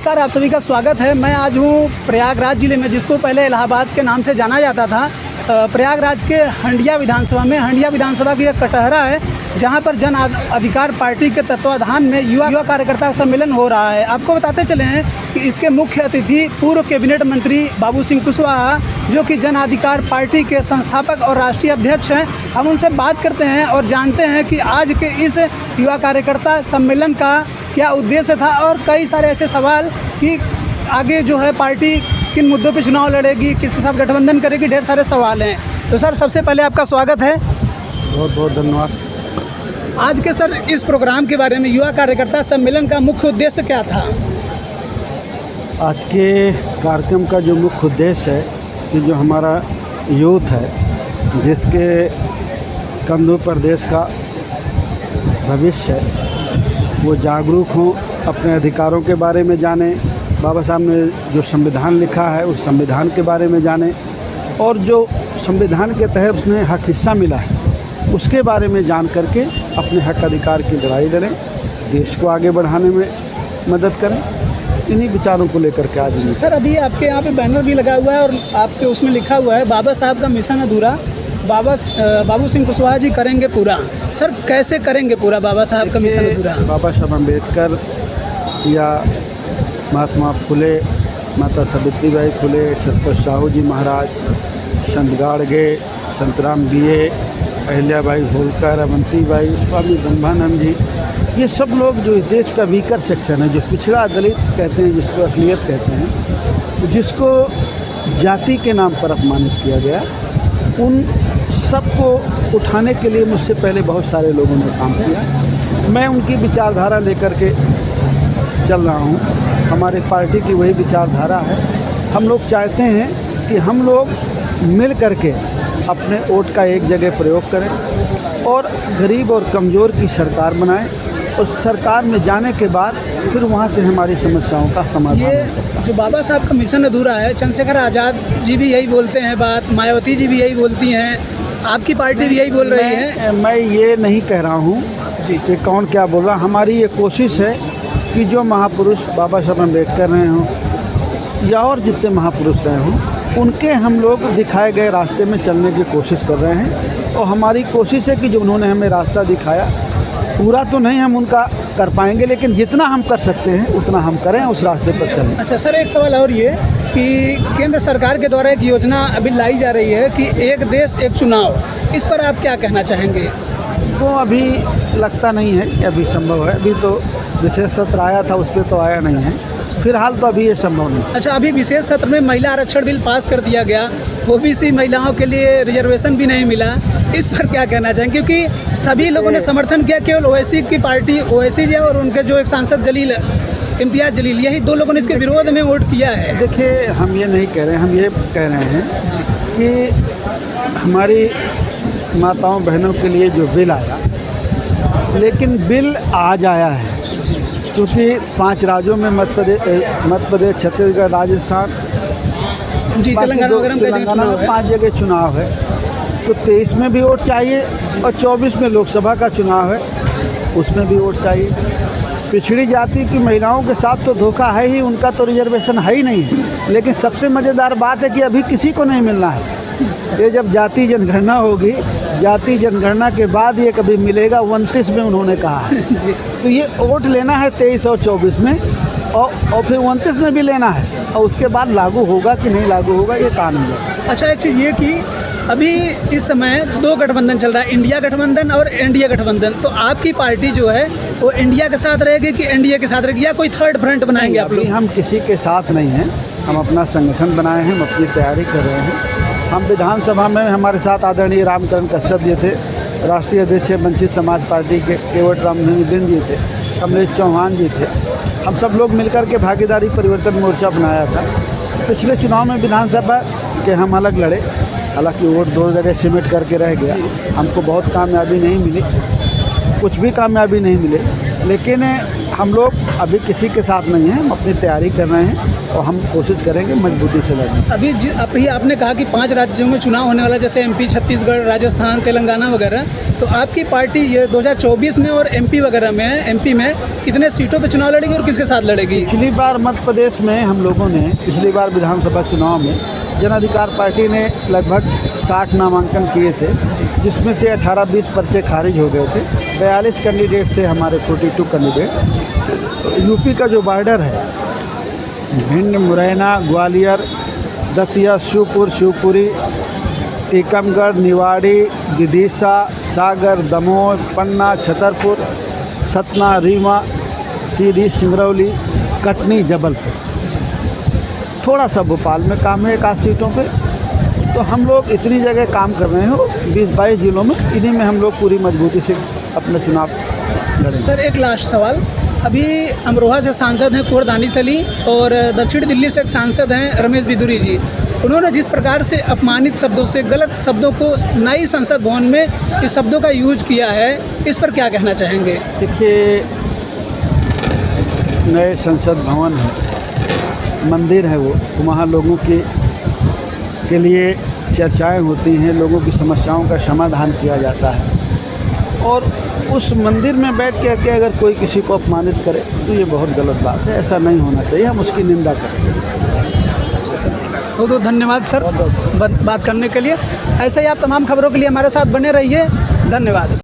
नमस्कार, आप सभी का स्वागत है। मैं आज हूँ प्रयागराज जिले में, जिसको पहले इलाहाबाद के नाम से जाना जाता था। प्रयागराज के हंडिया विधानसभा में, हंडिया विधानसभा की एक कटहरा है, जहाँ पर जन अधिकार पार्टी के तत्वाधान में युवा कार्यकर्ता सम्मेलन हो रहा है। आपको बताते चले हैं कि इसके मुख्य अतिथि पूर्व कैबिनेट मंत्री बाबू सिंह कुशवाहा, जो कि जन अधिकार पार्टी के संस्थापक और राष्ट्रीय अध्यक्ष हैं। हम उनसे बात करते हैं और जानते हैं कि आज के इस युवा कार्यकर्ता सम्मेलन का क्या उद्देश्य था और कई सारे ऐसे सवाल कि आगे जो है पार्टी किन मुद्दों पे चुनाव लड़ेगी, किसके साथ गठबंधन करेगी, ढेर सारे सवाल हैं। तो सर, सबसे पहले आपका स्वागत है। बहुत बहुत धन्यवाद। आज के सर इस प्रोग्राम के बारे में, युवा कार्यकर्ता सम्मेलन का मुख्य उद्देश्य क्या था? आज के कार्यक्रम का जो मुख्य उद्देश्य है कि जो हमारा यूथ है, जिसके कंधों पर देश का भविष्य है, वो जागरूक हों, अपने अधिकारों के बारे में जानें, बाबा साहब ने जो संविधान लिखा है उस संविधान के बारे में जानें, और जो संविधान के तहत उसने हक हिस्सा मिला है उसके बारे में जान करके अपने हक अधिकार की लड़ाई लड़ें, देश को आगे बढ़ाने में मदद करें। इन्हीं विचारों को लेकर के आज। सर, अभी आपके यहाँ पे बैनर भी लगा हुआ है और आपके उसमें लिखा हुआ है, बाबा साहब का मिशन अधूरा, बाबू सिंह कुशवाहा जी करेंगे पूरा। सर, कैसे करेंगे पूरा बाबा साहब का मिशन अधूरा? बाबा साहब अम्बेडकर या महात्मा फुले, माता सावित्रीबाई फुले, छत्रपति साहू जी महाराज, संत गाड़गे, संतराम बीए, अहिल्याबाई होलकर, अवंतीबाई, स्वामी ब्रह्मानंद जी, ये सब लोग जो इस देश का वीकर सेक्शन है, जो पिछड़ा दलित कहते हैं, जिसको अक़लियत कहते हैं, जिसको जाति के नाम पर अपमानित किया गया, उन सबको उठाने के लिए मुझसे पहले बहुत सारे लोगों ने काम किया। मैं उनकी विचारधारा लेकर के चल रहा हूँ। हमारे पार्टी की वही विचारधारा है। हम लोग चाहते हैं कि हम लोग मिल करके अपने वोट का एक जगह प्रयोग करें और गरीब और कमज़ोर की सरकार बनाएं। उस सरकार में जाने के बाद फिर वहाँ से हमारी समस्याओं का समाधान हो सकता है। जो बाबा साहब का मिशन अधूरा है, चंद्रशेखर आज़ाद जी भी यही बोलते हैं बात, मायावती जी भी यही बोलती हैं, आपकी पार्टी भी यही बोल रही है। मैं ये नहीं कह रहा हूँ कि कौन क्या बोल रहा। हमारी ये कोशिश है कि जो महापुरुष बाबा साहब अम्बेडकर रहे हों या और जितने महापुरुष रहे हों, उनके हम लोग दिखाए गए रास्ते में चलने की कोशिश कर रहे हैं। और हमारी कोशिश है कि जो उन्होंने हमें रास्ता दिखाया, पूरा तो नहीं हम उनका कर पाएंगे, लेकिन जितना हम कर सकते हैं उतना हम करें, उस रास्ते पर चलें। अच्छा सर, एक सवाल और ये कि केंद्र सरकार के द्वारा एक योजना अभी लाई जा रही है कि एक देश एक चुनाव, इस पर आप क्या कहना चाहेंगे? वो अभी लगता नहीं है कि अभी संभव है। अभी तो विशेष सत्र आया था, उस पर तो आया नहीं है। फिलहाल तो अभी ये संभव नहीं। अच्छा, अभी विशेष सत्र में महिला आरक्षण बिल पास कर दिया गया, ओबीसी महिलाओं के लिए रिजर्वेशन भी नहीं मिला, इस पर क्या कहना चाहेंगे? क्योंकि सभी लोगों ने समर्थन किया, केवल ओवैसी की पार्टी, ओवैसी जी और उनके जो एक सांसद जलील, इम्तियाज़ जलील, यही दो लोगों ने इसके विरोध में वोट किया है। देखिए, हम ये नहीं कह रहे हैं, हम ये कह रहे हैं कि हमारी माताओं बहनों के लिए जो बिल आया, लेकिन बिल आज आया है क्योंकि 5 राज्यों में मध्य प्रदेश, छत्तीसगढ़, राजस्थान, तेलंगाना में 5 जगह चुनाव है। तो 23 में भी वोट चाहिए और 24 में लोकसभा का चुनाव है, उसमें भी वोट चाहिए। पिछड़ी जाति की महिलाओं के साथ तो धोखा है ही, उनका तो रिजर्वेशन है ही नहीं है। लेकिन सबसे मज़ेदार बात है कि अभी किसी को नहीं मिलना है। ये जब जाति जनगणना होगी, जाति जनगणना के बाद ये कभी मिलेगा, 29 में उन्होंने कहा है। तो ये वोट लेना है 23 और 24 में, और फिर 29 में भी लेना है, और उसके बाद लागू होगा कि नहीं लागू होगा ये कानून है। अच्छा, एक चीज़ ये कि अभी इस समय 2 गठबंधन चल रहा है, इंडिया गठबंधन और एनडीए गठबंधन। तो आपकी पार्टी जो है वो इंडिया के साथ रहेगी कि एनडीए के साथ रहेगी, या कोई थर्ड फ्रंट बनाएंगे आप लोग? हम किसी के साथ नहीं हैं, हम अपना संगठन बनाए हैं, हम अपनी तैयारी कर रहे हैं। हम विधानसभा में हमारे साथ आदरणीय रामकरण कश्यप जी थे, राष्ट्रीय अध्यक्ष वंचित समाज पार्टी के केवट रामचंद्र जी थे, कमलेश चौहान जी थे। हम सब लोग मिलकर के भागीदारी परिवर्तन मोर्चा बनाया था। पिछले चुनाव में विधानसभा के हम अलग लड़े, हालांकि वोट 2 जगह सिमट करके रह गया। हमको बहुत कामयाबी नहीं मिली, कुछ भी कामयाबी नहीं मिले, लेकिन हम लोग अभी किसी के साथ नहीं हैं, हम अपनी तैयारी कर रहे हैं और हम कोशिश करेंगे मजबूती से लड़ने। अभी आपने कहा कि 5 राज्यों में चुनाव होने वाला, जैसे एमपी, छत्तीसगढ़, राजस्थान, तेलंगाना वगैरह, तो आपकी पार्टी ये 2024 में और एमपी वगैरह में, एमपी में कितने सीटों पे चुनाव लड़ेगी और किसके साथ लड़ेगी? पिछली बार मध्य प्रदेश में हम लोगों ने, पिछली बार विधानसभा चुनाव में जन अधिकार पार्टी ने लगभग 60 नामांकन किए थे, जिसमें से 18-20 पर्चे खारिज हो गए थे। 42 कैंडिडेट थे हमारे, 42 कैंडिडेट। यूपी का जो बॉर्डर है, भिंड, मुरैना, ग्वालियर, दतिया, शिवपुर, शिवपुरी, टीकमगढ़, निवाड़ी, विदिशा, सागर, दमोह, पन्ना, छतरपुर, सतना, रीवा, सीधी, सिंगरौली, कटनी, जबलपुर, थोड़ा सा भोपाल में काम है 1 सीटों पे। तो हम लोग इतनी जगह काम कर रहे हो, 20-22 जिलों में, इन्हीं में हम लोग पूरी मजबूती से अपना चुनाव लड़ेंगे। सर एक लास्ट सवाल, अभी अमरोहा से सांसद हैं कुंवर दानिश अली और दक्षिण दिल्ली से एक सांसद हैं रमेश बिदुरी जी। उन्होंने जिस प्रकार से अपमानित शब्दों से, गलत शब्दों को नई संसद भवन में इस शब्दों का यूज किया है, इस पर क्या कहना चाहेंगे? देखिए, नए संसद भवन है, मंदिर है, वो वहाँ लोगों के लिए चर्चाएं होती हैं, लोगों की समस्याओं का समाधान किया जाता है। और उस मंदिर में बैठ के अगर कोई किसी को अपमानित करे तो ये बहुत गलत बात है, ऐसा नहीं होना चाहिए, हम उसकी निंदा करें। बहुत बहुत धन्यवाद सर बात करने के लिए। ऐसे ही आप तमाम खबरों के लिए हमारे साथ बने रहिए। धन्यवाद।